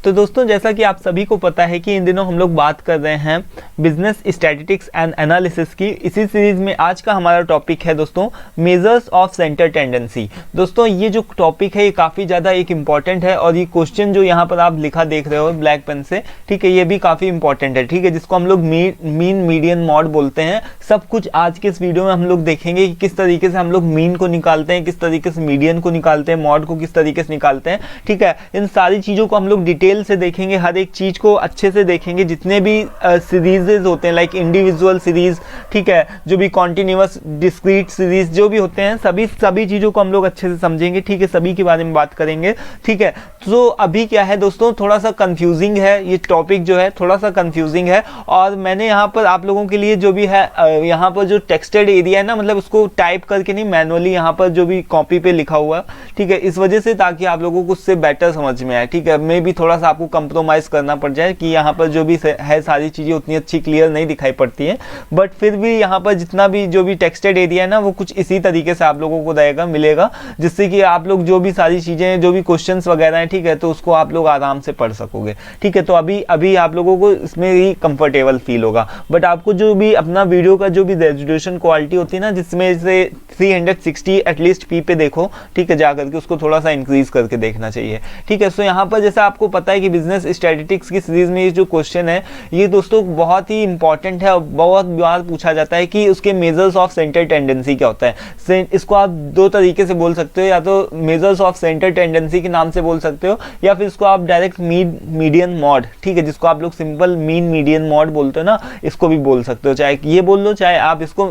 तो दोस्तों जैसा कि आप सभी को पता है कि इन दिनों हम लोग बात कर रहे हैं बिजनेस स्टैटिस्टिक्स एंड एनालिसिस की। इसी सीरीज में आज का हमारा टॉपिक है दोस्तों मेजर्स ऑफ सेंटर टेंडेंसी। दोस्तों ये जो टॉपिक है ये काफ़ी ज़्यादा एक इम्पॉर्टेंट है और ये क्वेश्चन जो यहाँ पर आप लिखा देख रहे हो ब्लैक पेन से, ठीक है, ये भी काफ़ी इंपॉर्टेंट है, ठीक है, जिसको हम लोग मीन मीडियन मॉड बोलते हैं। सब कुछ आज के इस वीडियो में हम लोग देखेंगे कि किस तरीके से हम लोग मीन को निकालते हैं, किस तरीके से मीडियन को निकालते हैं, मॉड को किस तरीके से निकालते हैं, ठीक है। इन सारी चीज़ों को हम लोग डिटेल से देखेंगे, हर एक चीज़ को अच्छे से देखेंगे। जितने भी सीरीजेज होते हैं लाइक इंडिविजुअल सीरीज, ठीक है, जो भी कॉन्टिन्यूअस डिस्क्रीट सीरीज जो भी होते हैं, सभी चीज़ों को हम लोग अच्छे से समझेंगे, ठीक है, सभी के बारे में बात करेंगे, ठीक है। तो अभी क्या है दोस्तों, थोड़ा सा कंफ्यूजिंग है ये टॉपिक, जो है थोड़ा सा कंफ्यूजिंग है। और मैंने यहाँ पर आप लोगों के लिए जो भी है यहाँ पर जो टेक्सटेड एरिया है ना, मतलब उसको टाइप करके नहीं, मैनुअली यहाँ पर जो भी कॉपी पे लिखा हुआ, ठीक है, इस वजह से ताकि आप लोगों को उससे बेटर समझ में आए, ठीक है। मे भी थोड़ा सा आपको कंप्रोमाइज़ करना पड़ जाए कि यहाँ पर जो भी है सारी चीज़ें उतनी अच्छी क्लियर नहीं दिखाई पड़ती हैं, बट फिर भी यहाँ पर जितना भी जो भी टेक्सटेड एरिया है ना, वो कुछ इसी तरीके से आप लोगों को रहेगा, मिलेगा, जिससे कि आप लोग जो भी सारी चीज़ें जो भी क्वेश्चंस वगैरह हैं, ठीक है, तो उसको आप लोग आराम से पढ़ सकोगे, ठीक है। तो अभी आप लोगों को इसमें ही कंफर्टेबल फील होगा। बट आपको जो भी अपना वीडियो का जो भी रेजोल्यूशन क्वालिटी होती है ना, जिसमें से 360 एटलीस्ट पी पे देखो, ठीक है, जा करके उसको थोड़ा सा इंक्रीज करके देखना चाहिए, ठीक है। सो यहाँ पर जैसा आपको पता है कि बिजनेस स्टैटिस्टिक्स की सीरीज में ये जो क्वेश्चन है ये दोस्तों बहुत ही इंपॉर्टेंट है और बहुत बार पूछा जाता है कि उसके मेजर्स ऑफ सेंटर टेंडेंसी क्या होता है। इसको आप दो तरीके से बोल सकते हो, या तो मेजर्स ऑफ सेंटर टेंडेंसी के नाम से बोल सकते हो, या फिर इसको आप डायरेक्ट मीडियन मॉड, ठीक है, जिसको आप लोग सिंपल मीन मीडियन मॉड बोलते हो ना, इसको भी बोल सकते हो, चाहे ये बोल लो चाहे आप इसको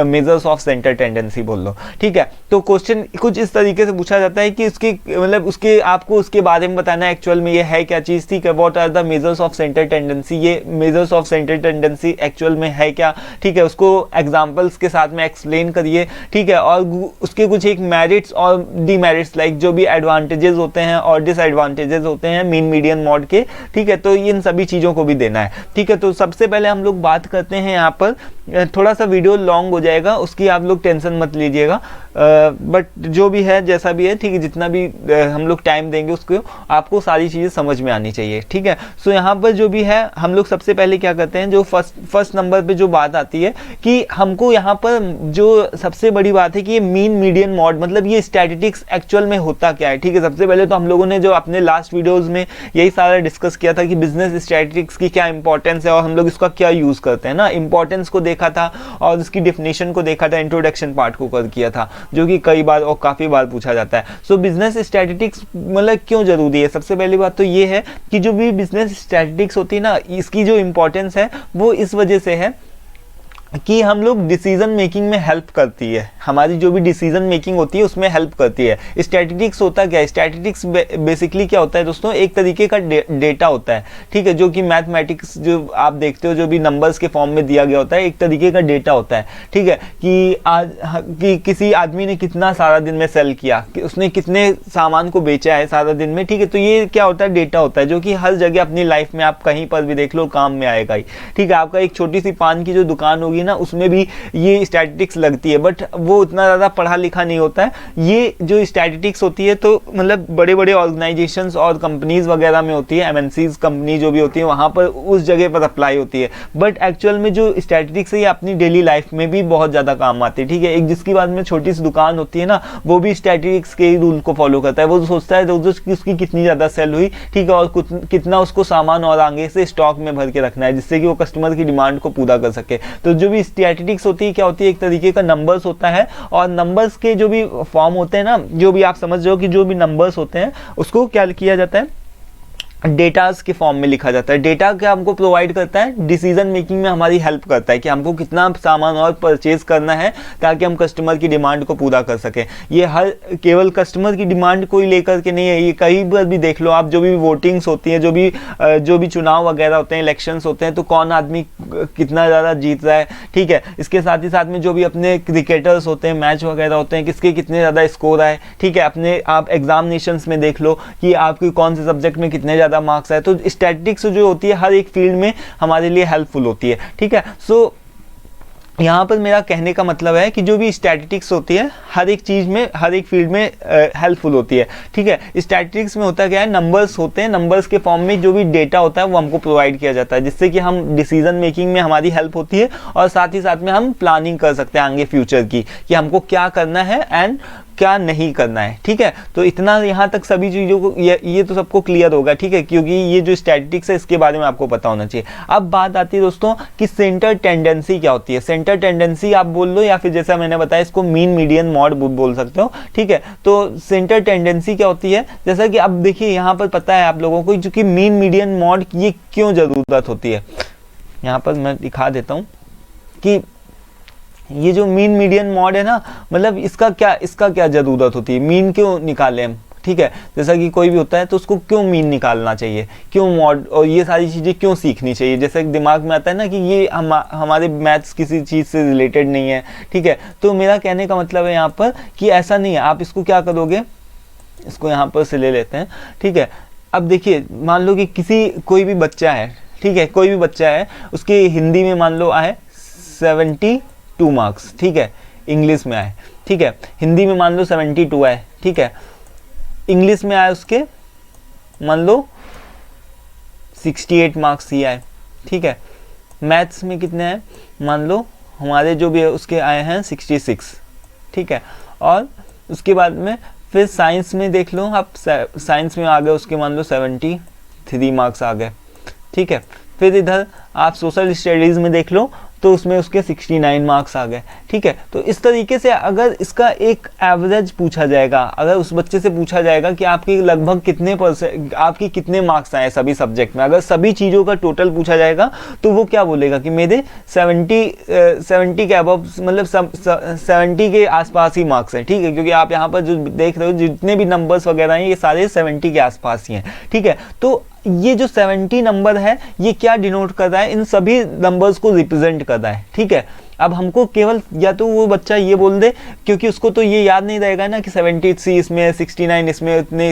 मेजर्स ऑफ सेंटर टेंडेंसी बोल लो, ठीक है। तो क्वेश्चन कुछ इस तरीके से पूछा जाता है कि उसके मतलब उसके आपको उसके बारे में बताना है एक्चुअल में ये है क्या चीज़, ठीक है, what are the measures of centre tendency, ये measures of centre tendency actual में है क्या, ठीक है, उसको एग्जांपल्स के साथ में एक्सप्लेन करिए, ठीक है। और उसके कुछ एक मेरिट्स और डीमेरिट्स लाइक जो भी एडवांटेजेस होते हैं और डिसएडवांटेजेस होते हैं मीन मीडियन मॉड के, ठीक है, तो इन सभी चीज़ों को भी देना है, ठीक है। तो सबसे पहले हम लोग बात करते हैं यहाँ पर, थोड़ा सा वीडियो लॉन्ग हो जाएगा, उसकी आप लोग टेंशन मत लीजिएगा, बट जो भी है जैसा भी है, ठीक है, जितना भी हम लोग टाइम देंगे उसको आपको सारी चीज़ें समझ में आनी चाहिए, ठीक है। सो यहाँ पर जो भी है हम लोग सबसे पहले क्या करते हैं, जो फर्स्ट नंबर पे जो बात आती है कि हमको यहाँ पर जो सबसे बड़ी बात है कि ये मीन मीडियन मॉड मतलब ये स्टैटिस्टिक्स एक्चुअल में होता क्या है, ठीक है। सबसे पहले तो हम लोगों ने जो अपने लास्ट वीडियोस में यही सारा डिस्कस किया था कि बिजनेस स्टैटिस्टिक्स की क्या इंपॉर्टेंस है और हम लोग इसका क्या यूज़ करते हैं ना, इंपॉर्टेंस को देखा था और इसकी डिफिनेशन को देखा था, इंट्रोडक्शन पार्ट को कर किया था, जो कि कई बार और काफ़ी बार पूछा जाता है। सो बिजनेस स्टैटिस्टिक्स मतलब क्यों जरूरी है, सबसे पहली बात तो ये है कि जो भी बिजनेस स्टैटिस्टिक्स होती है ना, इसकी जो इंपॉर्टेंस है वो इस वजह से है कि हम लोग डिसीजन मेकिंग में हेल्प करती है, हमारी जो भी डिसीजन मेकिंग होती है उसमें हेल्प करती है। स्टैटिस्टिक्स होता क्या है, स्टैटिस्टिक्स बेसिकली क्या होता है दोस्तों, एक तरीके का डेटा होता है, ठीक है, जो कि मैथमेटिक्स जो आप देखते हो जो भी नंबर्स के फॉर्म में दिया गया होता है, एक तरीके का डेटा होता है, ठीक है, कि किसी आदमी ने कितना सारा दिन में सेल किया, कि उसने कितने सामान को बेचा है सारा दिन में, ठीक है। तो ये क्या होता है, डेटा होता है, जो कि हर जगह अपनी लाइफ में आप कहीं पर भी देख लो काम में आएगा ही, ठीक है। आपका एक छोटी सी पान की जो दुकान होगी ना, उसमें भी ये स्टैटिस्टिक्स लगती है, बट वो उतना ज़्यादा पढ़ा लिखा नहीं होता है। ये जो स्टैटिस्टिक्स होती है तो मतलब बड़े बड़े ऑर्गेनाइजेशंस और कंपनीज वगैरह में होती है, एमएनसीज कंपनी जो भी होती है वहाँ पर उस जगह पर अप्लाई होती है, बट एक्चुअल में जो स्टैटिस्टिक्स है ये अपनी डेली लाइफ में भी बहुत ज़्यादा काम आती है, ठीक है। एक जिसकी बाद में छोटी सी दुकान होती है ना, वो भी स्टैटिस्टिक्स के रूल को फॉलो करता है, वो सोचता है उसकी कितनी ज़्यादा सेल हुई, ठीक है, और कितना उसको सामान और आगे से स्टॉक में भर के रखना है, जिससे कि वो कस्टमर की डिमांड को पूरा कर सके। तो जो भी स्टैटिस्टिक्स होती है क्या होती है, एक तरीके का नंबर्स होता है, और नंबर्स के जो भी फॉर्म होते हैं ना, जो भी आप समझ रहे हो कि जो भी नंबर्स होते हैं उसको क्या किया जाता है, डेटास के फॉर्म में लिखा जाता है। डेटा क्या हमको प्रोवाइड करता है, डिसीजन मेकिंग में हमारी हेल्प करता है कि हमको कितना सामान और परचेज करना है ताकि हम कस्टमर की डिमांड को पूरा कर सकें। ये हर केवल कस्टमर की डिमांड को ही लेकर के नहीं है, ये कहीं पर भी देख लो आप, जो भी वोटिंग्स होती हैं, जो भी चुनाव वगैरह होते हैं, इलेक्शंस होते हैं, तो कौन आदमी कितना ज़्यादा जीत रहा है, ठीक है। इसके साथ ही साथ में जो भी अपने क्रिकेटर्स होते हैं, मैच वगैरह होते हैं, किसके कितने ज़्यादा स्कोर आए, ठीक है। अपने आप एग्जामिनेशंस में देख लो कि आपके कौन से सब्जेक्ट में कितने ज़्यादा मार्क्स है। तो स्टैटिस्टिक्स जो होती है हर एक फील्ड में हमारे लिए हेल्पफुल होती है, ठीक है। सो यहाँ पर मेरा कहने का मतलब है कि जो भी स्टैटिस्टिक्स होती है हर एक चीज़ में, हर एक फील्ड में हेल्पफुल होती है, ठीक है। स्टैटिस्टिक्स में होता क्या है, नंबर्स होते हैं, नंबर्स के फॉर्म में जो भी डेटा होता है वो हमको प्रोवाइड किया जाता है, जिससे कि हम डिसीजन मेकिंग में हमारी हेल्प होती है, और साथ ही साथ में हम प्लानिंग कर सकते हैं आगे फ्यूचर की, कि हमको क्या करना है एंड क्या नहीं करना है, ठीक है। तो इतना यहाँ तक सभी चीज़ों को ये तो सबको क्लियर होगा, ठीक है, क्योंकि ये जो स्टैटिस्टिक्स है इसके बारे में आपको पता होना चाहिए। अब बात आती है दोस्तों कि सेंटर टेंडेंसी क्या होती है। सेंटर टेंडेंसी आप बोल लो, या फिर जैसा मैंने बताया इसको मीन मीडियन मॉड बोल सकते हो, ठीक है। तो सेंटर टेंडेंसी क्या होती है, जैसा कि अब देखिए यहाँ पर पता है आप लोगों को जो कि मीन मीडियन मॉड ये क्यों ज़रूरत होती है। यहाँ पर मैं दिखा देता हूँ कि ये जो मीन मीडियन मॉड है ना, मतलब इसका क्या ज़रूरत होती है, मीन क्यों निकालें हम, ठीक है। जैसा कि कोई भी होता है तो उसको क्यों मीन निकालना चाहिए, क्यों मॉड, और ये सारी चीज़ें क्यों सीखनी चाहिए। जैसे दिमाग में आता है ना कि ये हमारे मैथ्स किसी चीज़ से रिलेटेड नहीं है, ठीक है। तो मेरा कहने का मतलब है यहाँ पर कि ऐसा नहीं है। आप इसको क्या करोगे, इसको यहाँ पर से ले लेते हैं, ठीक है। अब देखिए मान लो कि कोई भी बच्चा है, ठीक है, कोई भी बच्चा है, उसके हिंदी में मान लो आए 72 मार्क्स, ठीक है, इंग्लिश में आए, ठीक है, हिंदी में मान लो 72 आए, ठीक है, इंग्लिश में आए उसके मान लो 68 मार्क्स ही आए, ठीक है। मैथ्स में कितने हैं, मान लो हमारे जो भी है उसके आए हैं 66, ठीक है। और उसके बाद में फिर साइंस में देख लो आप, साइंस में आ गए उसके मान लो 73 मार्क्स आ गए, ठीक है। फिर इधर आप सोशल स्टडीज़ में देख लो तो उसमें उसके 69 मार्क्स आ गए, ठीक है। तो इस तरीके से अगर इसका एक एवरेज पूछा जाएगा, अगर उस बच्चे से पूछा जाएगा कि आपकी लगभग आपकी कितने मार्क्स आए सभी सब्जेक्ट में, अगर सभी चीज़ों का टोटल पूछा जाएगा तो वो क्या बोलेगा कि मेरे 70 के अबव, मतलब 70 के आसपास ही मार्क्स हैं, ठीक है। क्योंकि आप यहाँ पर जो देख रहे हो जितने भी नंबर्स वगैरह हैं ये सारे 70 के आसपास ही हैं, ठीक है। तो ये जो 70 नंबर है ये क्या डिनोट कर रहा है, इन सभी नंबर्स को रिप्रेजेंट कर रहा है, ठीक है। अब हमको केवल या तो वो बच्चा ये बोल दे, क्योंकि उसको तो ये याद नहीं रहेगा ना कि 73 इसमें, 69 इसमें, इतने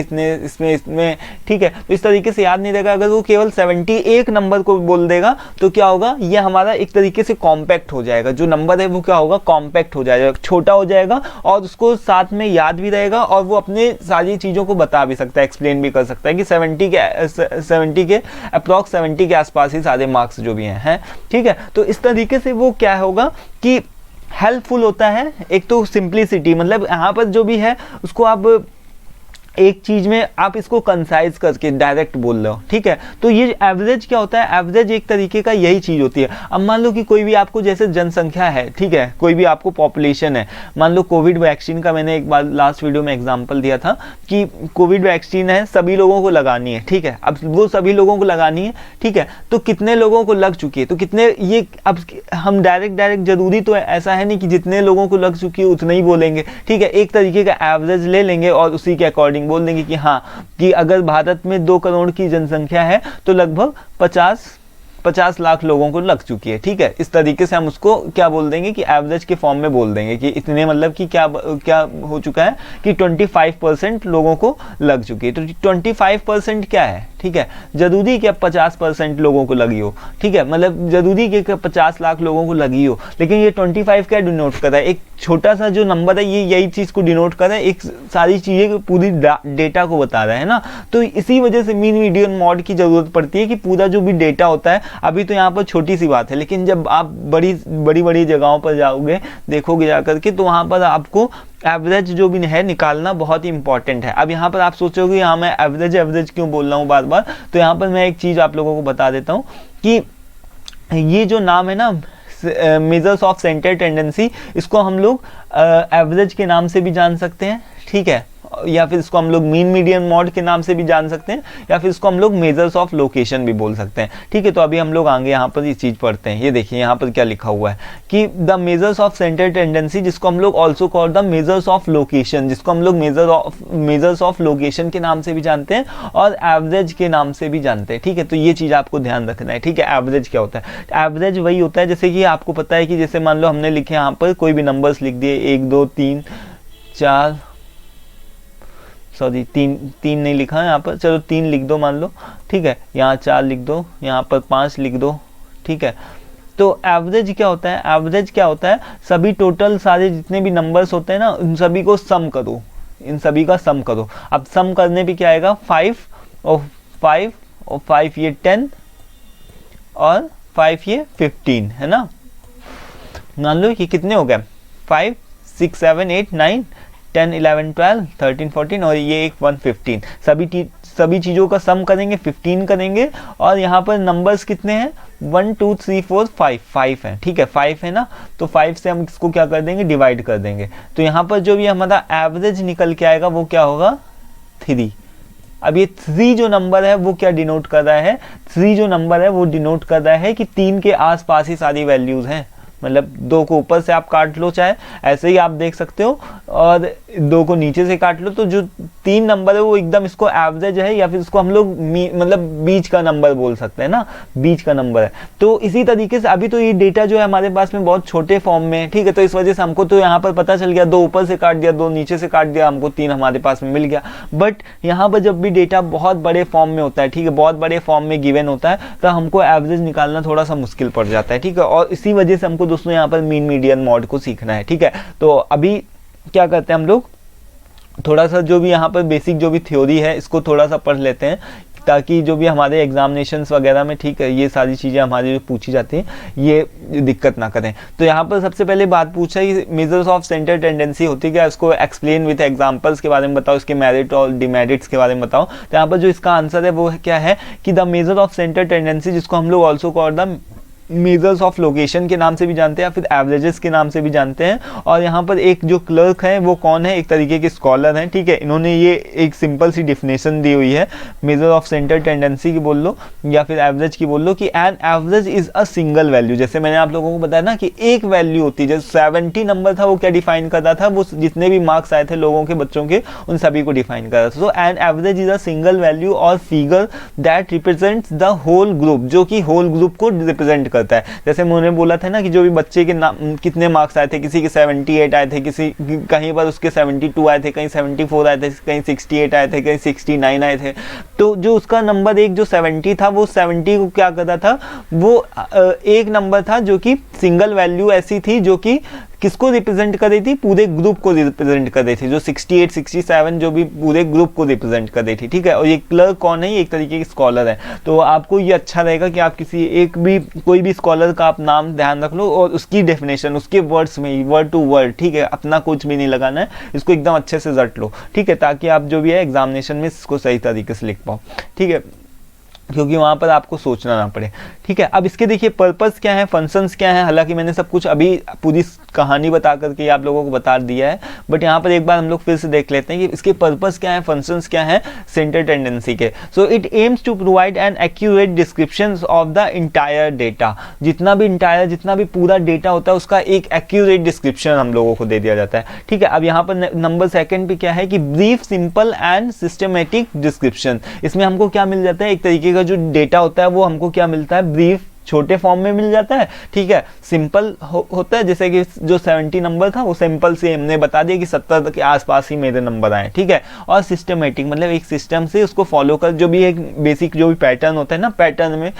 इसमें, ठीक है। तो इस तरीके से याद नहीं रहेगा। अगर वो केवल 71 नंबर को बोल देगा तो क्या होगा, ये हमारा एक तरीके से कॉम्पैक्ट हो जाएगा, जो नंबर है वो क्या होगा, कॉम्पैक्ट हो जाएगा, छोटा हो जाएगा, और उसको साथ में याद भी रहेगा, और वो अपने सारी चीज़ों को बता भी सकता है, एक्सप्लेन भी कर सकता है कि 70 के अप्रॉक्स 70 के आसपास ही सारे मार्क्स जो भी हैं, ठीक है। तो इस तरीके से वो क्या होगा कि हेल्पफुल होता है। एक तो सिंप्लिसिटी, मतलब यहाँ पर जो भी है उसको आप एक चीज़ में आप इसको कंसाइज करके डायरेक्ट बोल रहे हो, ठीक है। तो ये एवरेज क्या होता है, एवरेज एक तरीके का यही चीज़ होती है। अब मान लो कि कोई भी आपको जैसे जनसंख्या है, ठीक है, कोई भी आपको पॉपुलेशन है, मान लो कोविड वैक्सीन का मैंने एक बार लास्ट वीडियो में एग्जांपल दिया था कि कोविड वैक्सीन है, सभी लोगों को लगानी है, ठीक है। अब वो सभी लोगों को लगानी है, ठीक है, तो कितने लोगों को लग चुकी है, तो कितने, ये अब हम डायरेक्ट जरूरी तो ऐसा है नहीं कि जितने लोगों को लग चुकी है उतने ही बोलेंगे, ठीक है। एक तरीके का एवरेज ले लेंगे और उसी के अकॉर्डिंग बोल देंगे कि हाँ, कि अगर भारत में 2 करोड़ की जनसंख्या है तो लगभग 50 लाख लोगों को लग चुकी है, ठीक है। इस तरीके से हम उसको क्या बोल देंगे कि एवरेज के फॉर्म में बोल देंगे कि इतने, मतलब कि क्या हो चुका है कि 25% लोगों को लग चुकी है। तो 25% क्या है, ठीक है, जरूरी कि 50% लोगों को लगी हो, ठीक है, मतलब जरूरी कि 50 लाख लोगों को लगी हो, लेकिन ये 25 क्या डिनोट कर रहा है, एक छोटा सा जो नंबर है ये यही चीज़ को डिनोट कर रहा है, एक सारी चीज़ें पूरी डेटा को बता रहा है ना। तो इसी वजह से मीन मीडियन मॉड की ज़रूरत पड़ती है कि पूरा जो भी डेटा होता है, अभी तो यहाँ पर छोटी सी बात है, लेकिन जब आप बड़ी जगहों पर जाओगे, देखोगे जाकर के, तो वहाँ पर आपको एवरेज जो भी है निकालना बहुत ही इंपॉर्टेंट है। अब यहाँ पर आप सोचोगे हाँ मैं एवरेज क्यों बोल रहा हूँ बार बार, तो यहाँ पर मैं एक चीज़ आप लोगों को बता देता हूँ कि ये जो नाम है ना, मेजर्स ऑफ सेंटर टेंडेंसी, इसको हम लोग एवरेज के नाम से भी जान सकते हैं, ठीक है, या फिर इसको हम लोग मीन मीडियन मॉड के नाम से भी जान सकते हैं, या फिर इसको हम लोग मेजर्स ऑफ लोकेशन भी बोल सकते हैं, ठीक है। तो अभी हम लोग आगे यहाँ पर ये चीज़ पढ़ते हैं। ये देखिए यहाँ पर क्या लिखा हुआ है कि the measures of centre tendency, जिसको हम लोग also call the measures of location, जिसको हम लोग मेजर्स ऑफ लोकेशन के नाम से भी जानते हैं और एवरेज के नाम से भी जानते हैं, ठीक है। तो ये चीज़ आपको ध्यान रखना है, ठीक है। एवरेज क्या होता है, एवरेज वही होता है जैसे कि आपको पता है कि जैसे मान लो हमने लिखे यहाँ पर कोई भी नंबर्स लिख दिए, 1 2 3 4, सॉरी 3 नहीं लिखा है यहाँ पर, चलो 3 लिख दो मान लो, ठीक है, यहाँ 4 लिख दो, यहाँ पर 5 लिख दो, ठीक है। तो एवरेज क्या होता है, एवरेज क्या होता है, सभी टोटल सारे जितने भी नंबर्स होते हैं ना उन सभी को सम करो, इन सभी का सम करो। अब सम करने पे क्या आएगा, 5 और 5 ये 10 और 5 ये 15 है ना। मान लो कि कितने हो गए, 5 6 7 8 9 10 11 12 13 14 और ये एक 115, सभी चीज़ों का सम करेंगे 15 करेंगे। और यहाँ पर नंबर्स कितने हैं, 1 2 3 4 5 है, ठीक है 5 है ना। तो 5 से हम इसको क्या कर देंगे, डिवाइड कर देंगे। तो यहाँ पर जो भी हमारा एवरेज निकल के आएगा वो क्या होगा, 3। अब ये 3 जो नंबर है वो क्या डिनोट कर रहा है, 3 जो नंबर है वो डिनोट कर रहा है कि 3 के आसपास ही सारी वैल्यूज हैं। मतलब 2 को ऊपर से आप काट लो, चाहे ऐसे ही आप देख सकते हो, और 2 को नीचे से काट लो, तो जो 3 नंबर है वो एकदम इसको एवरेज है, या फिर इसको हम लोग मतलब बीच का नंबर बोल सकते हैं ना, बीच का नंबर है। तो इसी तरीके से अभी तो ये डेटा जो है हमारे पास में बहुत छोटे फॉर्म में है, ठीक है। तो इस वजह से हमको तो यहाँ पर पता चल गया, 2 ऊपर से काट दिया, 2 नीचे से काट दिया, हमको 3 हमारे पास में मिल गया। बट यहाँ पर जब भी डेटा बहुत बड़े फॉर्म में होता है, ठीक है, बहुत बड़े फॉर्म में गिवन होता है, तो हमको एवरेज निकालना थोड़ा सा मुश्किल पड़ जाता है, ठीक है। और इसी वजह से हमको दोस्तों यहाँ पर मीन मीडियन मॉड को सीखना है, ठीक है। तो अभी क्या करते हैं हम लोग, थोड़ा सा जो भी यहाँ पर बेसिक जो भी थ्योरी है इसको थोड़ा सा पढ़ लेते हैं, ताकि जो भी हमारे एग्जामिनेशंस वगैरह में, ठीक है, ये सारी चीज़ें हमारी जो पूछी जाती हैं ये दिक्कत ना करें। तो यहाँ पर सबसे पहले बात पूछा है मेजर्स ऑफ सेंटर टेंडेंसी होती क्या, इसको एक्सप्लेन विद एग्जांपल्स के बारे में बताओ, इसके मेरिट और डिमेरिट्स के बारे में बताओ। तो यहाँ पर जो इसका आंसर है वो क्या है कि the measure of centre tendency, जिसको हम लोग also called the measures of location के नाम से भी जानते हैं, या फिर एवरेजेस के नाम से भी जानते हैं। और यहाँ पर एक जो क्लर्क है वो कौन है, एक तरीके के स्कॉलर हैं, ठीक है। इन्होंने ये एक सिंपल सी डिफिनेशन दी हुई है मेजर ऑफ सेंटर टेंडेंसी की बोल लो या फिर एवरेज की बोल लो, कि N average is a single value. जैसे मैंने आप लोगों को बताया ना कि एक वैल्यू होती है, जैसे 70 नंबर था वो क्या डिफाइन करता था, वो जितने भी मार्क्स आए थे लोगों के, बच्चों के, उन सभी को डिफाइन करता था। So an average is a single value और figure that represents the whole group, जो कि होल ग्रुप को रिप्रेजेंट करता है। जैसे मैंने बोला था ना कि जो भी बच्चे के कितने मार्क्स आए थे, किसी के 78 आए थे, किसी कहीं पर उसके 72 आए थे, कहीं 74 आए थे, कहीं 68 आए थे, कहीं 69 आए थे। तो जो उसका नंबर एक जो 70 था, वो 70 को क्या करता था, वो एक नंबर था जो कि सिंगल वैल्यू ऐसी थी जो कि किसको रिप्रेजेंट कर रही थी, पूरे ग्रुप को रिप्रेजेंट कर रही थी, जो 68 67 जो भी पूरे ग्रुप को रिप्रेजेंट कर रही थी, ठीक है। और ये क्लर्क कौन है, ये एक तरीके की स्कॉलर है। तो आपको ये अच्छा रहेगा कि आप किसी एक भी कोई भी स्कॉलर का आप नाम ध्यान रख लो और उसकी डेफिनेशन उसके वर्ड्स में, वर्ड टू वर्ड, ठीक है, अपना कुछ भी नहीं लगाना है, इसको एकदम अच्छे से रट लो, ठीक है, ताकि आप जो भी है एग्जामिनेशन में इसको सही तरीके से लिख पाओ, ठीक है, क्योंकि वहाँ पर आपको सोचना ना पड़े, ठीक है। अब इसके देखिए पर्पस क्या है, फंक्शंस क्या है, हालांकि मैंने सब कुछ अभी पूरी कहानी बता करके आप लोगों को बता दिया है, बट यहाँ पर एक बार हम लोग फिर से देख लेते हैं कि इसके पर्पस क्या है, फंक्शंस क्या है सेंटर टेंडेंसी के। So it aims to provide an accurate description of the entire data, जितना भी पूरा डेटा होता है उसका एक एक्यूरेट डिस्क्रिप्शन हम लोगों को दे दिया जाता है, ठीक है। अब यहाँ पर नंबर सेकंड पे क्या है कि brief, simple and systematic description. इसमें हमको क्या मिल जाता है, एक तरीके का जो डेटा होता है वो हमको क्या मिलता है, ब्रीफ छोटे फॉर्म में मिल जाता है, ठीक है। सिंपल होता है, जैसे कि जो 70 नंबर था वो सिंपल से हमने बता दिया कि 70 के आसपास ही मेरे नंबर आए, ठीक है। और सिस्टमेटिक मतलब एक सिस्टम से उसको फॉलो कर, जो भी एक बेसिक जो भी पैटर्न होता है ना, पैटर्न में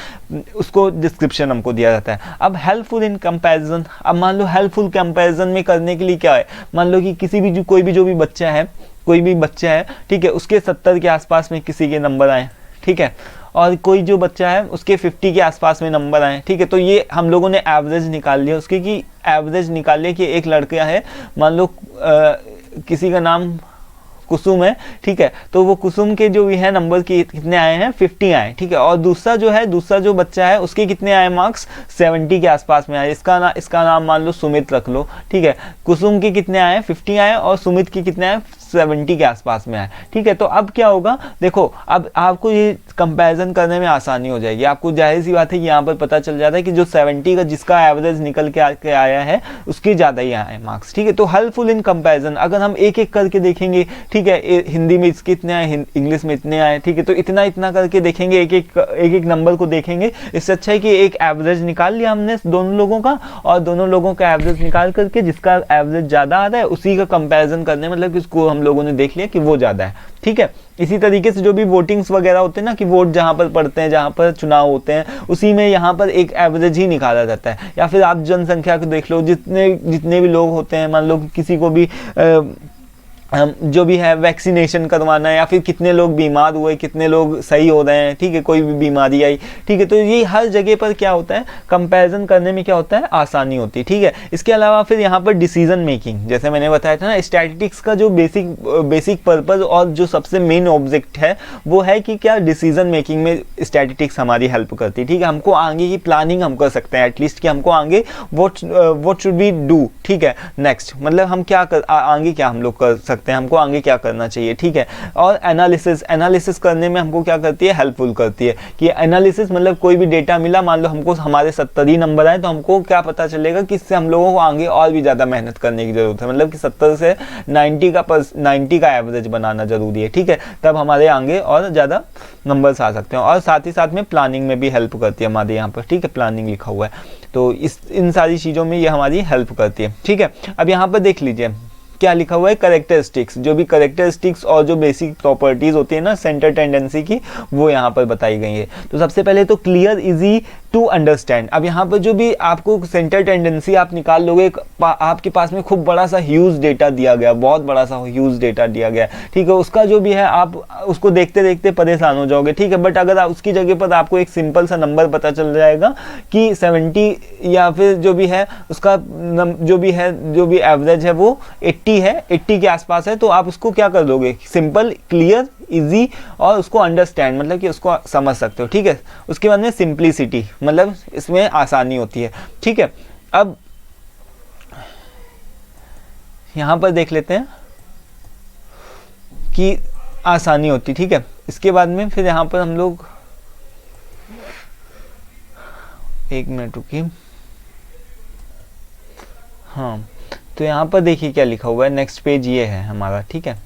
उसको डिस्क्रिप्शन हमको दिया जाता है। अब हेल्पफुल इन कंपैरिजन, अब मान लो हेल्पफुल कंपैरिजन में करने के लिए क्या है, मान लो कि कोई भी जो भी बच्चा है, ठीक है, उसके 70 के आसपास में किसी के नंबर आए, ठीक है, और कोई जो बच्चा है उसके 50 के आसपास में नंबर आए, ठीक है। तो ये हम लोगों ने एवरेज निकाल लिया उसके, कि एवरेज निकाल लिया कि एक लड़का है, मान लो किसी का नाम कुसुम है, ठीक है, तो वो कुसुम के जो भी है नंबर कितने आए हैं, 50 आए, ठीक है। और दूसरा जो बच्चा है उसके कितने आए मार्क्स, 70 के आसपास में आए। इसका नाम मान लो सुमित रख लो, ठीक है। कुसुम के कितने आए, 50 आए, और सुमित के कितने आए, 70 के आसपास में आए, ठीक है। तो अब क्या होगा, देखो अब आपको ये कंपैरिजन करने में आसानी हो जाएगी। आपको जाहिर सी बात है कि यहाँ पर पता चल जाता है कि जो 70 का जिसका एवरेज निकल के आया है उसके ज़्यादा ही आए मार्क्स, ठीक है। तो हेल्पफुल इन कंपैरिजन, अगर हम एक एक करके देखेंगे, ठीक ठीक है, हिंदी में इसके इतने आए, इंग्लिश में इतने आए, ठीक है। तो इतना इतना करके देखेंगे, एक एक नंबर को देखेंगे। इससे अच्छा है कि एक एवरेज निकाल लिया हमने दोनों लोगों का, और दोनों लोगों का एवरेज निकाल करके जिसका एवरेज ज़्यादा आ रहा है उसी का कंपैरिजन करने, मतलब कि उसको हम लोगों ने देख लिया कि वो ज़्यादा है, ठीक है। इसी तरीके से जो भी वोटिंग्स वगैरह होते हैं ना, कि वोट जहाँ पर पड़ते हैं, जहाँ पर चुनाव होते हैं, उसी में यहाँ पर एक एवरेज ही निकाला जाता है। या फिर आप जनसंख्या को देख लो, जितने भी लोग होते हैं, मान लो किसी को भी जो भी है वैक्सीनेशन करवाना है, या फिर कितने लोग बीमार हुए, कितने लोग सही हो रहे हैं, ठीक है, कोई भी बीमारी आई, ठीक है। तो ये हर जगह पर क्या होता है, कंपैरिजन करने में क्या होता है, आसानी होती है, ठीक है। इसके अलावा फिर यहाँ पर डिसीजन मेकिंग, जैसे मैंने बताया था ना, स्टैटिस्टिक्स का जो बेसिक पर्पज़ और जो सबसे मेन ऑब्जेक्ट है वो है कि क्या डिसीजन मेकिंग में स्टैटिस्टिक्स हमारी हेल्प करती है, ठीक है। हमको आगे की प्लानिंग हम कर सकते हैं एटलीस्ट, कि हमको आगे व्हाट शुड वी डू, ठीक है, नेक्स्ट, मतलब हम क्या आगे क्या हम लोग कर सकते हैं, हमको आगे क्या करना चाहिए, ठीक है। और एनालिसिस करने में हमको क्या करती है, हेल्पफुल करती है। कि एनालिसिस मतलब कोई भी डेटा मिला, मान लो हमको हमारे 70 ही नंबर आए, तो हमको क्या पता चलेगा कि इससे हम लोगों को आगे और भी ज़्यादा मेहनत करने की ज़रूरत है, मतलब कि 70 से 90 का एवरेज बनाना ज़रूरी है, ठीक है। तब हमारे आगे और ज़्यादा नंबर्स आ सकते हैं। और साथ ही साथ में प्लानिंग में भी हेल्प करती है हमारे यहाँ पर, ठीक है, प्लानिंग लिखा हुआ है, तो इन सारी चीज़ों में ये हमारी हेल्प करती है, ठीक है। अब यहाँ पर देख लीजिए क्या लिखा हुआ है, कैरेक्टरिस्टिक्स, जो भी कैरेक्टरिस्टिक्स और जो बेसिक प्रॉपर्टीज होती है ना सेंटर टेंडेंसी की, वो यहाँ पर बताई गई है। तो सबसे पहले तो क्लियर, इजी टू अंडरस्टैंड। अब यहाँ पर जो भी आपको सेंटर टेंडेंसी आप निकाल लोगे, आपके पास में खूब बड़ा सा ह्यूज डेटा दिया गया, बहुत बड़ा सा ह्यूज डेटा दिया गया, ठीक है, उसका जो भी है आप उसको देखते देखते परेशान हो जाओगे, ठीक है। बट अगर उसकी जगह पर आपको एक सिंपल सा नंबर पता चल जाएगा कि 70, या फिर जो भी है उसका जो भी एवरेज है वो 80 है, 80 के आसपास है, तो आप उसको क्या कर दोगे, सिंपल, क्लियर, इजी, और उसको अंडरस्टैंड, मतलब कि उसको समझ सकते हो, ठीक है। उसके बाद में सिंप्लिसिटी, मतलब इसमें आसानी होती है, ठीक है। अब यहां पर देख लेते हैं कि आसानी होती, ठीक है। इसके बाद में फिर यहां पर हम लोग, एक मिनट रुकिए, हाँ, तो यहाँ पर देखिए क्या लिखा हुआ है, नेक्स्ट पेज ये है हमारा, ठीक है।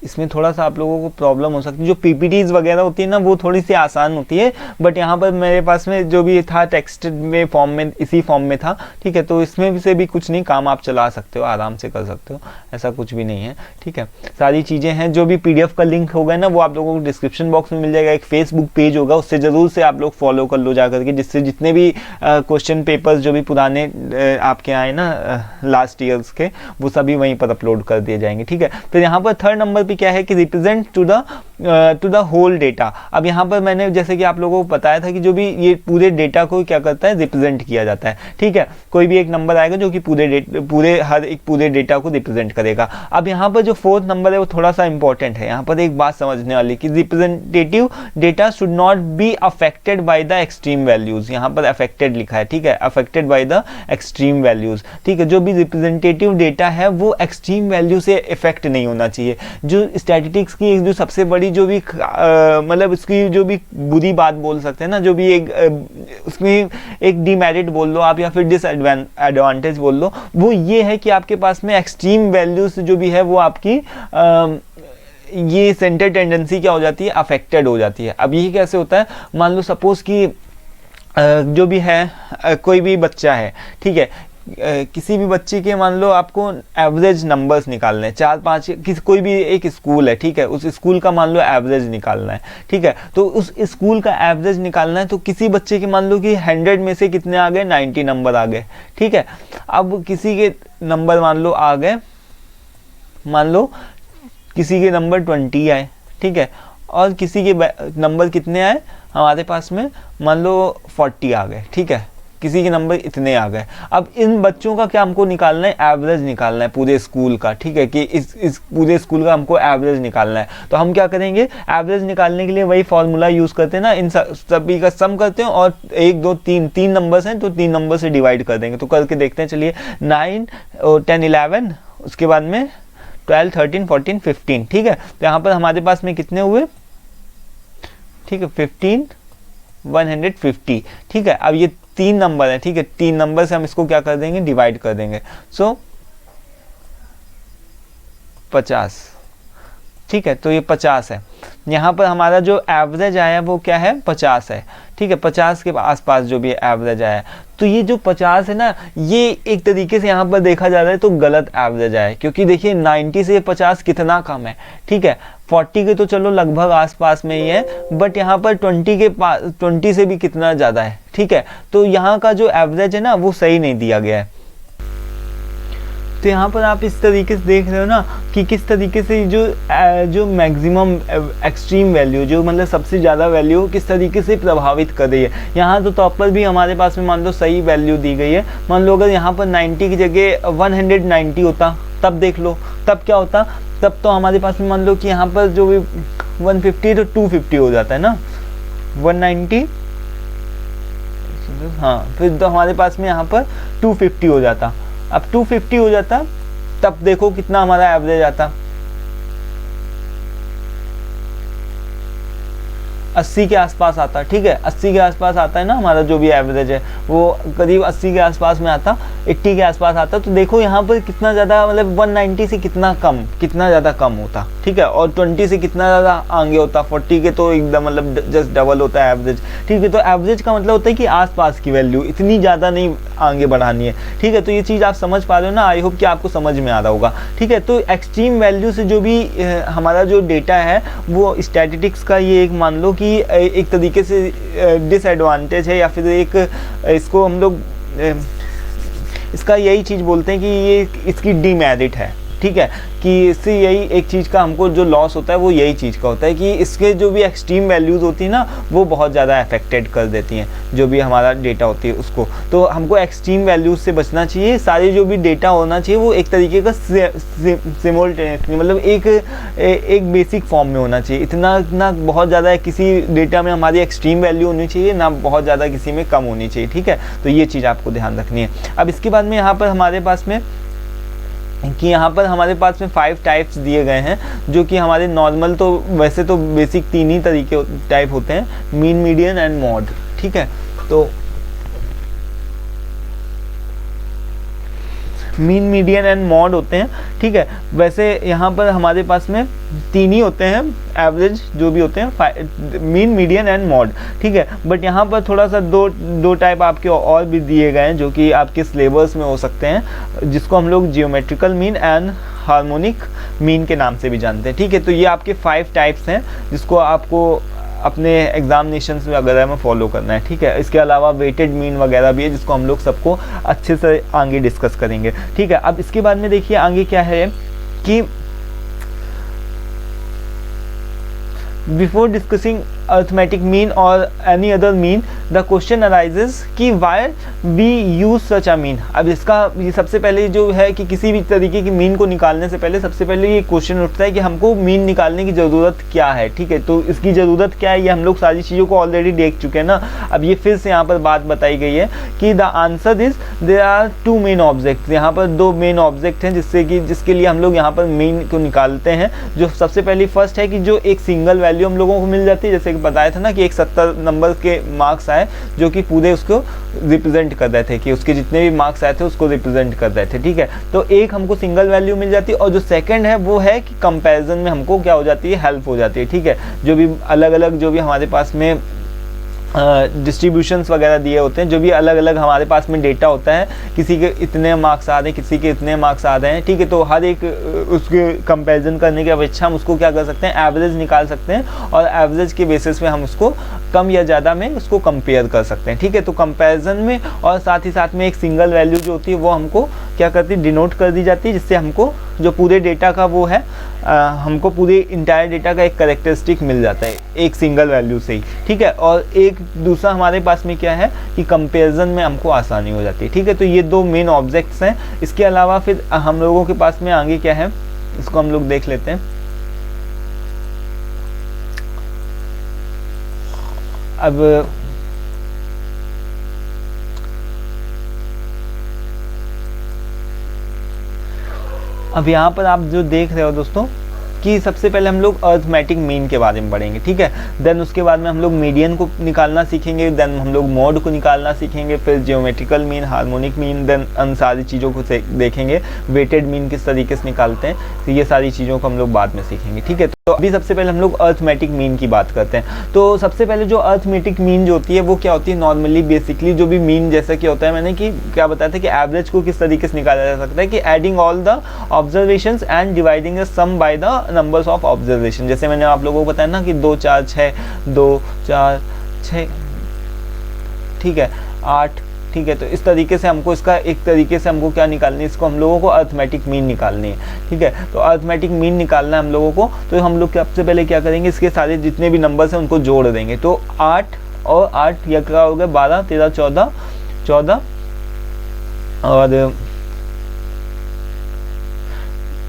इसमें थोड़ा सा आप लोगों को प्रॉब्लम हो सकती है, जो पीपीटीज वगैरह होती है ना वो थोड़ी सी आसान होती है, बट यहाँ पर मेरे पास में जो भी था टेक्स्ट में फॉर्म में, इसी फॉर्म में था, ठीक है। तो इसमें से भी कुछ नहीं, काम आप चला सकते हो, आराम से कर सकते हो, ऐसा कुछ भी नहीं है, ठीक है। सारी चीज़ें हैं, जो भी पीडीएफ का लिंक होगा ना वो आप लोगों को डिस्क्रिप्शन बॉक्स में मिल जाएगा। एक फेसबुक पेज होगा, उससे ज़रूर से आप लोग फॉलो कर लो जा करके, जिससे जितने भी क्वेश्चन पेपर्स जो भी पुराने आपके आए ना लास्ट ईयर्स के, वो सभी वहीं पर अपलोड कर दिए जाएंगे, ठीक है। फिर यहाँ पर थर्ड नंबर पे क्या है कि represent to the whole data. अब यहाँ पर मैंने जैसे कि आप लोगों को बताया था कि जो भी ये पूरे डेटा को क्या करता है, रिप्रेजेंट किया जाता है, ठीक है। कोई भी एक नंबर आएगा जो कि पूरे डेटा को रिप्रेजेंट करेगा। अब यहाँ पर जो फोर्थ नंबर है वो थोड़ा सा इंपॉर्टेंट है, यहाँ पर एक बात समझने वाली कि representative data should not be affected by the extreme values. यहाँ पर अफेक्टेड लिखा है, ठीक है, affected by the extreme values, ठीक है। जो भी रिप्रेजेंटेटिव डेटा है वो एक्सट्रीम वैल्यू से इफेक्ट नहीं होना चाहिए। जो स्टैटिस्टिक्स की एक जो सबसे बड़ी जो भी मतलब उसकी जो भी बुरी बात बोल सकते हैं ना, जो भी एक उसमें एक डिमेरिट बोल लो आप, या फिर डिसएडवांटेज बोल लो, वो ये है कि आपके पास में एक्सट्रीम वैल्यूज जो भी है वो आपकी ये सेंटर टेंडेंसी क्या हो जाती है, अफेक्टेड हो जाती है। अब ये कैसे होता है, मान लो सपोज कि जो भी है कोई भी बच्चा है, ठीक है, किसी भी बच्चे के मान लो आपको एवरेज नंबर्स निकालने हैं, 4-5, कोई भी एक स्कूल है, ठीक है, उस स्कूल का मान लो एवरेज निकालना है, ठीक है। तो उस स्कूल का एवरेज निकालना है, तो किसी बच्चे के मान लो कि 100 में से कितने आ गए, 90 नंबर आ गए, ठीक है। अब किसी के नंबर मान लो आ गए, मान लो किसी के नंबर 20 आए, ठीक है, और किसी के नंबर कितने आए हमारे पास में, मान लो 40 आ गए, ठीक है, किसी के नंबर इतने आ गए। अब इन बच्चों का क्या हमको निकालना है, एवरेज निकालना है पूरे स्कूल का, ठीक है, कि इस पूरे स्कूल का हमको एवरेज निकालना है। तो हम क्या करेंगे, एवरेज निकालने के लिए वही फॉर्मूला यूज़ करते हैं ना, इन सभी का सम करते हैं, और 1 2 3 नंबर्स हैं तो 3 नंबर से डिवाइड कर देंगे। तो करके देखते हैं, चलिए 9 और 10 11, उसके बाद में 12 13 14 15, ठीक है। तो यहाँ पर हमारे पास में कितने हुए, ठीक है, 15 150, ठीक है। अब ये 3 नंबर है, ठीक है, 3 नंबर से हम इसको क्या कर देंगे, डिवाइड कर देंगे। सो 50, ठीक है, तो ये 50 है। यहाँ पर हमारा जो एवरेज आया वो क्या है, 50 है, ठीक है, 50 के आसपास जो भी एवरेज आया। तो ये जो 50 है ना, ये एक तरीके से यहाँ पर देखा जा रहा है तो गलत एवरेज आया, क्योंकि देखिए 90 से 50 कितना कम है, ठीक है। 40 के तो चलो लगभग आसपास में ही है, बट यहाँ पर 20 से भी कितना ज़्यादा है, ठीक है। तो यहाँ का जो एवरेज है ना वो सही नहीं दिया गया है। तो यहाँ पर आप इस तरीके से देख रहे हो ना कि किस तरीके से जो मैक्सिमम एक्सट्रीम वैल्यू, जो मतलब सबसे ज़्यादा वैल्यू किस तरीके से प्रभावित कर रही है। यहाँ तो टॉप पर भी हमारे पास में मान लो सही वैल्यू दी गई है। मान लो अगर यहाँ पर 90 की जगह 190 होता, तब देख लो तब क्या होता, तब तो हमारे पास में मान लो कि यहाँ पर जो भी 150 तो 250 हो जाता है ना, 190, हाँ, फिर तो हमारे पास में यहाँ पर 250 हो जाता। अब 250 हो जाता, तब देखो कितना हमारा एवरेज आता, 80 के आसपास आता, ठीक है, 80 के आसपास आता है ना हमारा जो भी एवरेज है, वो करीब 80 के आसपास में आता, 80 के आसपास आता। तो देखो यहाँ पर कितना ज़्यादा, मतलब 190 से कितना ज़्यादा कम होता, ठीक है, और 20 से कितना ज़्यादा आगे होता, 40 के तो एकदम मतलब जस्ट डबल होता है एवरेज, ठीक है। तो एवरेज का मतलब होता है कि आसपास की वैल्यू, इतनी ज़्यादा नहीं आगे बढ़ानी है, ठीक है। तो ये चीज़ आप समझ पा रहे हो ना, आई होप कि आपको समझ में आ रहा होगा, ठीक है। तो एक्सट्रीम वैल्यू से जो भी हमारा जो डेटा है वो स्टैटिस्टिक्स का ये एक मान लो कि एक तरीके से डिसएडवांटेज है, या फिर एक इसको हम लोग इसका यही चीज़ बोलते हैं कि ये इसकी डीमेरिट है, ठीक है, कि इससे यही एक चीज़ का हमको जो लॉस होता है वो यही चीज़ का होता है कि इसके जो भी एक्सट्रीम वैल्यूज़ होती है ना वो बहुत ज़्यादा अफेक्टेड कर देती हैं जो भी हमारा डेटा होती है उसको। तो हमको एक्सट्रीम वैल्यूज़ से बचना चाहिए, सारे जो भी डेटा होना चाहिए वो एक तरीके का सिमुलटेनियसली, मतलब एक बेसिक फॉर्म में होना चाहिए। इतना बहुत ज़्यादा किसी डेटा में हमारी एक्सट्रीम वैल्यू होनी चाहिए, ना बहुत ज़्यादा किसी में कम होनी चाहिए, ठीक है। तो ये चीज़ आपको ध्यान रखनी है। अब इसके बाद में यहाँ पर हमारे पास में 5 टाइप्स दिए गए हैं, जो कि हमारे नॉर्मल तो वैसे तो बेसिक 3 ही तरीके टाइप होते हैं, मीन, मीडियन एंड मॉड, ठीक है। तो मीन, मीडियन एंड मॉड होते हैं, ठीक है। वैसे यहाँ पर हमारे पास में 3 ही होते हैं एवरेज जो भी होते हैं, मीन, मीडियन एंड मॉड, ठीक है। बट यहाँ पर थोड़ा सा दो टाइप आपके और भी दिए गए हैं जो कि आपके सिलेबस में हो सकते हैं, जिसको हम लोग geometrical mean and harmonic mean के नाम से भी जानते हैं, ठीक है। तो ये आपके 5 टाइप्स हैं जिसको आपको अपने एग्जामिनेशंस वगैरह में फॉलो करना है, ठीक है। इसके अलावा वेटेड मीन वगैरह भी है जिसको हम लोग सबको अच्छे से आगे डिस्कस करेंगे, ठीक है। अब इसके बाद में देखिए आगे क्या है कि बिफोर डिस्कसिंग अर्थमेटिक मीन और any other mean the question arises कि why we use such a mean. अब इसका ये सबसे पहले जो है कि किसी भी तरीके की मीन को निकालने से पहले सबसे पहले ये क्वेश्चन उठता है कि हमको मीन निकालने की ज़रूरत क्या है, ठीक है। तो इसकी ज़रूरत क्या है ये हम लोग सारी चीज़ों को ऑलरेडी देख चुके हैं ना। अब ये फिर से यहाँ पर बात बताई गई है कि the answer is there are 2 main object. यहाँ पर 2 मेन ऑब्जेक्ट हैं जिसके लिए हम लोग यहाँ पर मीन को निकालते हैं। जो सबसे पहली फर्स्ट है कि जो एक सिंगल वैल्यू हम लोगों को मिल जाती है, जैसे बताया था ना कि एक 70 नंबर के मार्क्स आए जो कि पूरे उसको रिप्रेजेंट कर रहे थे, कि उसके जितने भी मार्क्स आए थे उसको रिप्रेजेंट कर रहे थे, ठीक है। तो एक हमको सिंगल वैल्यू मिल जाती है, और जो सेकंड है वो है कि कंपैरिजन में हमको क्या हो जाती है, हेल्प हो जाती है, ठीक है। जो भी अलग अलग जो भी हमारे पास में डिस्ट्रीब्यूशंस वगैरह दिए होते हैं, जो भी अलग अलग हमारे पास में डेटा होता है, किसी के इतने मार्क्स आ रहे हैं, किसी के इतने मार्क्स आ रहे हैं, ठीक है। तो हर एक उसके कंपैरिजन करने के अपेक्षा हम उसको क्या कर सकते हैं, एवरेज निकाल सकते हैं, और एवरेज के बेसिस पे हम उसको कम या ज़्यादा में उसको कंपेयर कर सकते हैं, ठीक है। तो कंपैरिजन में और साथ ही साथ में एक सिंगल वैल्यू जो होती है वो हमको क्या करती है, डिनोट कर दी जाती है, जिससे हमको जो पूरे डेटा का वो है हमको पूरे इंटायर डेटा का एक कैरेक्टरिस्टिक मिल जाता है एक सिंगल वैल्यू से ही, ठीक है। और एक दूसरा हमारे पास में क्या है कि कंपैरिजन में हमको आसानी हो जाती है, ठीक है। तो ये 2 मेन ऑब्जेक्ट्स हैं। इसके अलावा फिर हम लोगों के पास में आगे क्या है, इसको हम लोग देख लेते हैं। अब यहाँ पर आप जो देख रहे हो दोस्तों कि सबसे पहले हम लोग अर्थमेटिक मीन के बारे में पढ़ेंगे, ठीक है। देन उसके बाद में हम लोग मीडियन को निकालना सीखेंगे, देन हम लोग मोड को निकालना सीखेंगे, फिर geometrical mean, harmonic mean, then उन सारी चीज़ों को देखेंगे, वेटेड मीन किस तरीके से निकालते हैं, तो ये सारी चीज़ों को हम लोग बाद में सीखेंगे, ठीक है। तो अभी सबसे पहले हम लोग अर्थमेटिक मीन की बात करते हैं। तो सबसे पहले जो अर्थमेटिक मीन जो होती है वो क्या होती है, नॉर्मली बेसिकली जो भी मीन जैसा कि होता है, मैंने कि क्या बताया था कि एवरेज को किस तरीके से निकाला जा सकता है कि adding all the observations and dividing the sum by the numbers of observation. जैसे मैंने आप लोगों को बताया ना कि 2 4 6, 2 4 6, ठीक है, 8, ठीक है। तो इस तरीके से हमको इसका एक तरीके से हमको क्या निकालनी है, इसको हम लोगों को अर्थमेटिक मीन निकालनी है, ठीक है। तो अर्थमेटिक मीन निकालना है हम लोगों को, तो हम लोग सबसे पहले क्या करेंगे, इसके सारे जितने भी नंबर्स हैं उनको जोड़ देंगे। तो 8 और 8 या क्या हो गया, 12 13 14 14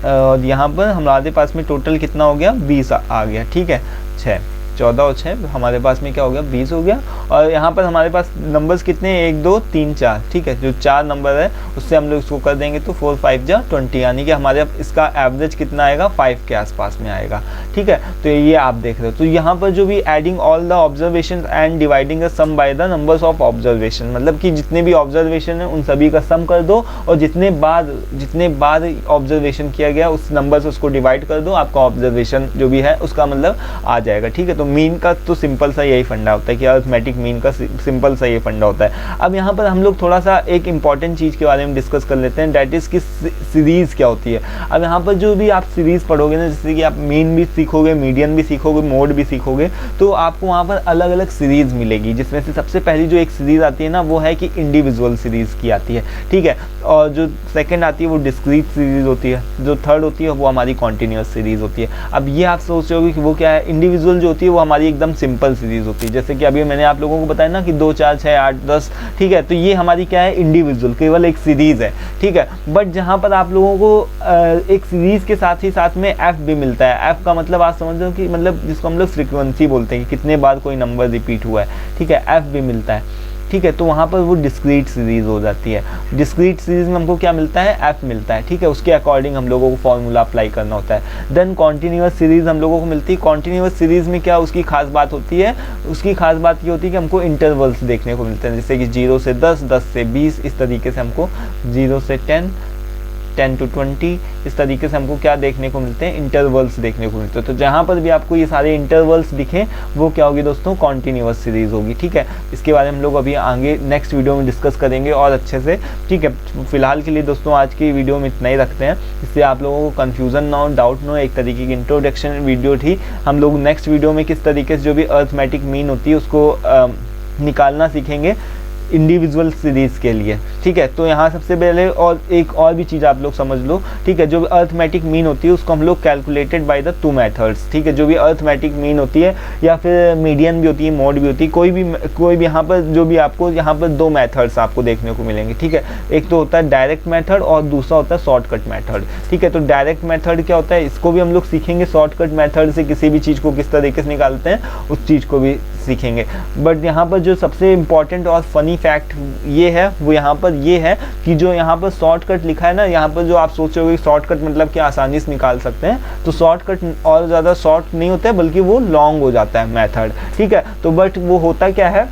और यहाँ पर हमारे पास में टोटल कितना हो गया, 20 आ गया, ठीक है। 6 14 और 6 हमारे पास में क्या हो गया, 20 हो गया। और यहाँ पर हमारे पास नंबर्स कितने हैं, 1 2 3 4, ठीक है। जो 4 नंबर है उससे हम लोग इसको कर देंगे तो 4 5 जा 20, यानी कि हमारे इसका एवरेज कितना आएगा, 5 के आसपास में आएगा, ठीक है। तो ये आप देख रहे हो। तो यहाँ पर जो भी adding all the observation and dividing the sum by the numbers of observation, मतलब कि जितने भी ऑब्जर्वेशन है उन सभी का सम कर दो और जितने बार ऑब्जर्वेशन किया गया उस नंबर से उसको डिवाइड कर दो, आपका ऑब्जर्वेशन जो भी है उसका मतलब आ जाएगा, ठीक है। तो मीन का तो सिंपल सा यही फंडा होता है कि अर्थमेटिक मीन का सिंपल सा ये फंडा होता है। अब यहाँ पर हम लोग थोड़ा सा एक इंपॉर्टेंट चीज़ के बारे में डिस्कस कर लेते हैं, दैट इज़ कि सीरीज़ क्या होती है। अब यहाँ पर जो भी आप सीरीज़ पढ़ोगे ना, जैसे कि आप मीन भी सीखोगे, मीडियन भी सीखोगे, मोड भी सीखोगे, तो आपको वहाँ पर अलग अलग सीरीज़ मिलेगी, जिसमें से सबसे पहली जो एक सीरीज़ आती है ना वो है कि इंडिविजुअल सीरीज़ की आती है, ठीक है। और जो सेकेंड आती है वो डिस्क्रीट सीरीज़ होती है, जो थर्ड होती है वो हमारी कॉन्टिन्यूस सीरीज़ होती है। अब ये आप सोच रहे हो कि वो क्या है, इंडिविजुअल जो होती है वो हमारी एकदम सिंपल सीरीज होती है, जैसे कि अभी मैंने आप लोगों को बताया ना कि 2 4 6 8 10, ठीक है। तो ये हमारी क्या है, इंडिविजुअल, केवल एक सीरीज है, ठीक है। बट जहाँ पर आप लोगों को एक सीरीज के साथ ही साथ में एफ भी मिलता है। एफ का मतलब आप समझ लो कि मतलब जिसको हम लोग फ्रीक्वेंसी बोलते हैं कि कितने बार कोई नंबर रिपीट हुआ है, ठीक है, एफ भी मिलता है, ठीक है। तो वहाँ पर वो डिस्क्रीट सीरीज हो जाती है। डिस्क्रीट सीरीज में हमको क्या मिलता है, एफ मिलता है, ठीक है। उसके अकॉर्डिंग हम लोगों को फॉर्मूला अप्लाई करना होता है। देन कॉन्टिन्यूस सीरीज हम लोगों को मिलती है। कॉन्टिन्यूस सीरीज में क्या उसकी खास बात होती है, उसकी खास बात ये होती है कि हमको इंटरवल्स देखने को मिलते हैं, जैसे कि 0 से 10, 10 से 20, इस तरीके से हमको 0 से 10, 10 to 20, इस तरीके से हमको क्या देखने को मिलते हैं, इंटरवल्स देखने को मिलते हैं। तो जहाँ पर भी आपको ये सारे इंटरवल्स दिखें वो क्या होगी दोस्तों, कॉन्टिन्यूअस सीरीज होगी, ठीक है। इसके बारे में हम लोग अभी आगे नेक्स्ट वीडियो में डिस्कस करेंगे और अच्छे से, ठीक है। फिलहाल के लिए दोस्तों आज की वीडियो में इतना ही रखते हैं, इससे आप लोगों को कन्फ्यूजन ना हो, डाउट ना हो, एक तरीके की इंट्रोडक्शन वीडियो थी। हम लोग नेक्स्ट वीडियो में किस तरीके से जो भी अर्थमेटिक मीन होती है उसको निकालना सीखेंगे इंडिविजुअल सीरीज के लिए, ठीक है। तो यहाँ सबसे पहले और एक और भी चीज़ आप लोग समझ लो, ठीक है। जो भी अर्थमेटिक मीन होती है उसको हम लोग कैलकुलेटेड बाय द 2 मेथड्स, ठीक है। जो भी अर्थमेटिक मीन होती है या फिर मीडियन भी होती है, मोड भी होती है, कोई भी यहाँ पर जो भी आपको यहाँ पर 2 मेथड्स आपको देखने को मिलेंगे, ठीक है। एक तो होता है डायरेक्ट मेथड और दूसरा होता है शॉर्टकट मेथड, ठीक है। तो डायरेक्ट मेथड क्या होता है, इसको भी हम लोग सीखेंगे। शॉर्टकट मेथड से किसी भी चीज़ को किस तरीके से निकालते हैं उस चीज़ को भी सीखेंगे। बट यहाँ पर जो सबसे इम्पॉर्टेंट और फनी फैक्ट ये है वो यहाँ पर ये है कि जो यहाँ पर शॉर्टकट लिखा है ना, यहाँ पर जो आप सोच रहे हो कि शॉर्टकट मतलब कि आसानी से निकाल सकते हैं, तो शॉर्टकट और ज़्यादा शॉर्ट नहीं होता है बल्कि वो लॉन्ग हो जाता है मेथड, ठीक है। तो बट वो होता क्या है,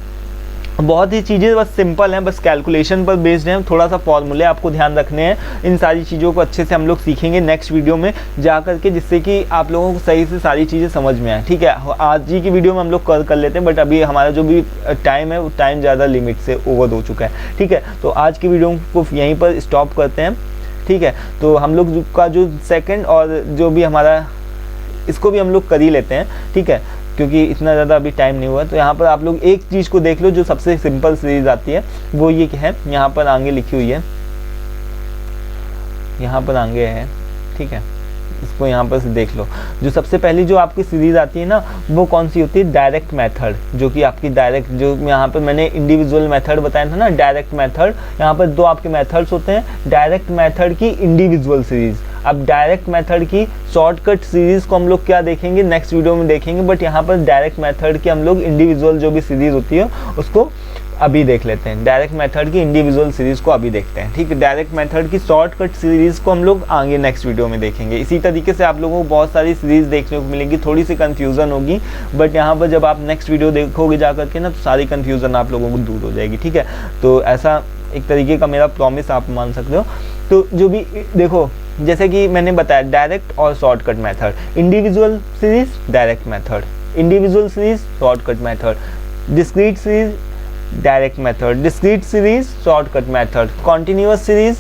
बहुत ही चीज़ें बस सिंपल हैं, बस कैलकुलेशन पर बेस्ड हैं, थोड़ा सा फॉर्मूले आपको ध्यान रखने हैं। इन सारी चीज़ों को अच्छे से हम लोग सीखेंगे नेक्स्ट वीडियो में जा करके, जिससे कि आप लोगों को सही से सारी चीज़ें समझ में आए, ठीक है। आज ही की वीडियो में हम लोग कर लेते हैं, बट अभी हमारा जो भी टाइम है वो टाइम ज़्यादा लिमिट से ओवर हो चुका है, ठीक है। तो आज की वीडियो को यहीं पर स्टॉप करते हैं, ठीक है। तो हम लोग का जो सेकेंड और जो भी हमारा, इसको भी हम लोग कर ही लेते हैं, ठीक है, क्योंकि इतना ज़्यादा अभी टाइम नहीं हुआ। तो यहाँ पर आप लोग एक चीज़ को देख लो, जो सबसे सिंपल सीरीज आती है वो ये है, यहाँ पर आगे लिखी हुई है, यहाँ पर आगे है, ठीक है। इसको यहाँ पर से देख लो। जो सबसे पहली जो आपकी सीरीज आती है ना वो कौन सी होती है, डायरेक्ट मेथड, जो कि आपकी डायरेक्ट, जो यहाँ पर मैंने इंडिविजुअल मेथड बताया था ना, डायरेक्ट मेथड। यहाँ पर 2 आपके मेथड्स होते हैं, डायरेक्ट मेथड की इंडिविजुअल सीरीज। अब डायरेक्ट मेथड की शॉर्टकट सीरीज को हम लोग क्या देखेंगे, नेक्स्ट वीडियो में देखेंगे। बट यहाँ पर डायरेक्ट मेथड की हम लोग इंडिविजुअल जो भी सीरीज होती है उसको अभी देख लेते हैं, डायरेक्ट मेथड की इंडिविजुअल सीरीज़ को अभी देखते हैं, ठीक है। डायरेक्ट मेथड की शॉर्टकट सीरीज़ को हम लोग आगे नेक्स्ट वीडियो में देखेंगे। इसी तरीके से आप लोगों को बहुत सारी सीरीज़ देखने को मिलेंगी, थोड़ी सी कन्फ्यूज़न होगी, बट यहाँ पर जब आप नेक्स्ट वीडियो देखोगे जा करके ना, तो सारी कन्फ्यूज़न आप लोगों को दूर हो जाएगी, ठीक है। तो ऐसा एक तरीके का मेरा प्रॉमिस आप मान सकते हो। तो जो भी देखो, जैसे कि मैंने बताया डायरेक्ट और shortcut method, individual series direct method, individual series shortcut method, discrete series direct method, discrete series shortcut method, continuous series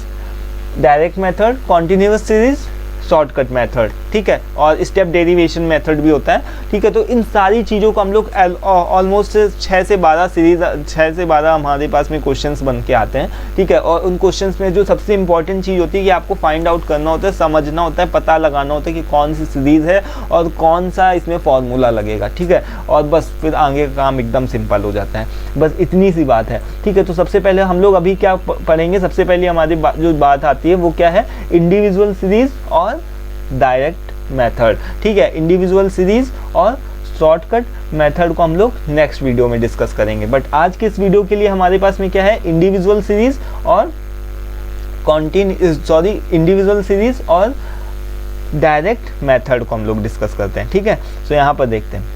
direct method, continuous series shortcut method, ठीक है। और स्टेप डेरिवेशन मेथड भी होता है, ठीक है। तो इन सारी चीज़ों को हम लोग ऑलमोस्ट 6 से 12 हमारे पास में क्वेश्चंस बन के आते हैं, ठीक है। और उन क्वेश्चंस में जो सबसे इंपॉर्टेंट चीज़ होती है कि आपको फाइंड आउट करना होता है, समझना होता है, पता लगाना होता है कि कौन सी सीरीज़ है और कौन सा इसमें फॉर्मूला लगेगा, ठीक है। और बस फिर आगे का काम एकदम सिंपल हो जाता है, बस इतनी सी बात है, ठीक है। तो सबसे पहले हम लोग अभी क्या पढ़ेंगे, सबसे पहले हमारी जो बात आती है वो क्या है, इंडिविजुअल सीरीज़ और डायरेक्ट मेथड, ठीक है। इंडिविजुअल सीरीज और शॉर्टकट मेथड को हम लोग नेक्स्ट वीडियो में डिस्कस करेंगे, बट आज के इस वीडियो के लिए हमारे पास में क्या है, इंडिविजुअल सीरीज और इंडिविजुअल सीरीज और डायरेक्ट मेथड को हम लोग डिस्कस करते हैं, ठीक है। तो यहाँ पर देखते हैं,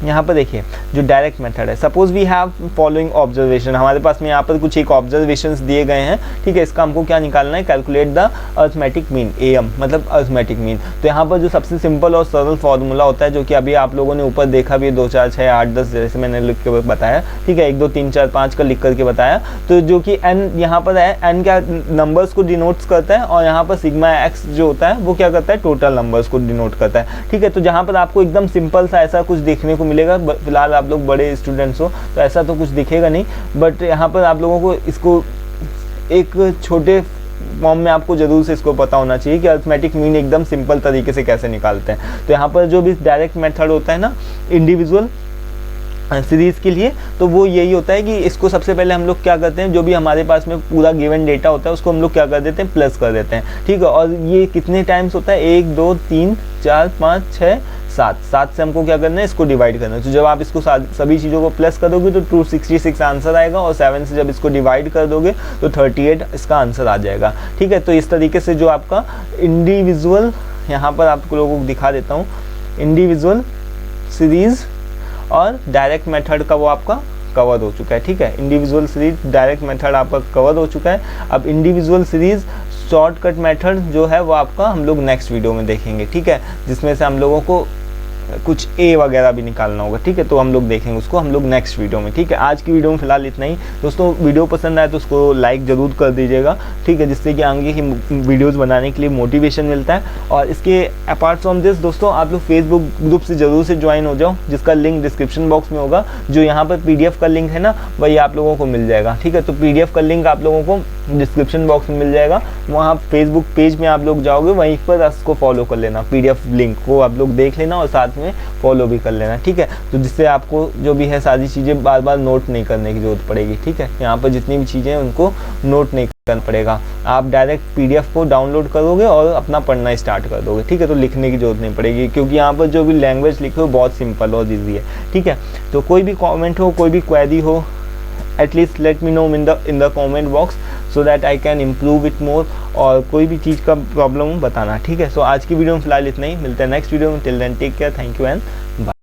यहाँ पर देखिए जो डायरेक्ट मेथड है, suppose we have following observation, हमारे पास में यहाँ पर कुछ एक ऑब्जर्वेशंस दिए गए हैं, ठीक है। इसका हमको क्या निकालना है, calculate the arithmetic mean, AM मतलब अर्थमेटिक मीन। तो यहाँ पर जो सबसे सिंपल और सरल फॉर्मूला होता है, जो कि अभी आप लोगों ने ऊपर देखा भी 2 4 6 8 10 जैसे मैंने लिख के बताया, ठीक है, 1 2 3 4 5 का लिख करके बताया। तो जो कि n यहाँ पर है, n क्या नंबर्स को डिनोट्स करता है, और यहाँ पर सिग्मा x जो होता है वो क्या करता है, टोटल नंबर्स को डिनोट करता है, ठीक है। तो जहाँ पर आपको एकदम सिंपल सा ऐसा कुछ देखने को मिलेगा, फिलहाल आप लोग बड़े स्टूडेंट्स हो तो ऐसा तो कुछ दिखेगा नहीं, बट यहाँ पर आप लोगों को इसको एक छोटे फॉर्म में आपको जरूर से इसको पता होना चाहिए कि अर्थमेटिक मीन एकदम सिंपल तरीके से कैसे निकालते हैं। तो यहाँ पर जो भी डायरेक्ट मेथड होता है ना इंडिविजुअल सीरीज़ के लिए, तो वो यही होता है कि इसको सबसे पहले हम लोग क्या करते हैं, जो भी हमारे पास में पूरा गिवन डेटा होता है उसको हम लोग क्या कर देते हैं, प्लस कर देते हैं, ठीक है। और ये कितने टाइम्स होता है, 1 2 3 4 5 6 7 से हमको क्या करना है, इसको डिवाइड करना है। तो जब आप इसको सभी चीज़ों को प्लस कर दोगे तो 266 आंसर आएगा, और 7 से जब इसको डिवाइड कर दोगे तो 38 इसका आंसर आ जाएगा, ठीक है। तो इस तरीके से जो आपका इंडिविजुअल, यहाँ पर आप लोगों को दिखा देता हूँ, इंडिविजुअल सीरीज़ और डायरेक्ट मेथड का वो आपका कवर हो चुका है, ठीक है। इंडिविजुअल सीरीज डायरेक्ट मेथड आपका कवर हो चुका है। अब इंडिविजुअल सीरीज शॉर्टकट मेथड जो है वो आपका हम लोग नेक्स्ट वीडियो में देखेंगे, ठीक है, जिसमें से हम लोगों को कुछ A वगैरह भी निकालना होगा, ठीक है। तो हम लोग देखेंगे उसको हम लोग नेक्स्ट वीडियो में, ठीक है। आज की वीडियो में फिलहाल इतना ही दोस्तों। वीडियो पसंद आए तो उसको लाइक ज़रूर कर दीजिएगा, ठीक है, जिससे कि आगे की वीडियोस बनाने के लिए मोटिवेशन मिलता है। और इसके अपार्ट फ्रॉम दिस दोस्तों, आप लोग फेसबुक ग्रुप से ज़रूर से ज्वाइन हो जाओ, जिसका लिंक डिस्क्रिप्शन बॉक्स में होगा। जो यहाँ पर PDF का लिंक है ना, वही आप लोगों को मिल जाएगा, ठीक है। तो PDF का लिंक आप लोगों को डिस्क्रिप्शन बॉक्स में मिल जाएगा, वहाँ फेसबुक पेज में आप लोग जाओगे, वहीं पर उसको फॉलो कर लेना, PDF लिंक को आप लोग देख लेना और साथ में फॉलो भी कर लेना, ठीक है। तो जिससे आपको जो भी है सारी चीज़ें बार बार नोट नहीं करने की जरूरत पड़ेगी, ठीक है। यहाँ पर जितनी भी चीज़ें हैं उनको नोट नहीं करना पड़ेगा, आप डायरेक्ट PDF को डाउनलोड करोगे और अपना पढ़ना स्टार्ट कर दोगे, ठीक है। तो लिखने की जरूरत नहीं पड़ेगी, क्योंकि यहाँ पर जो भी लैंग्वेज लिखे हो बहुत सिंपल और ईजी है, ठीक है। तो कोई भी कॉमेंट हो, कोई भी क्वेरी हो, at least let me know in the comment box so that I can improve it more, और कोई भी चीज़ का प्रॉब्लम बताना, ठीक है। सो आज की वीडियो में फिलहाल इतना ही, मिलते हैं नेक्स्ट वीडियो में। Till then take care, thank you and bye.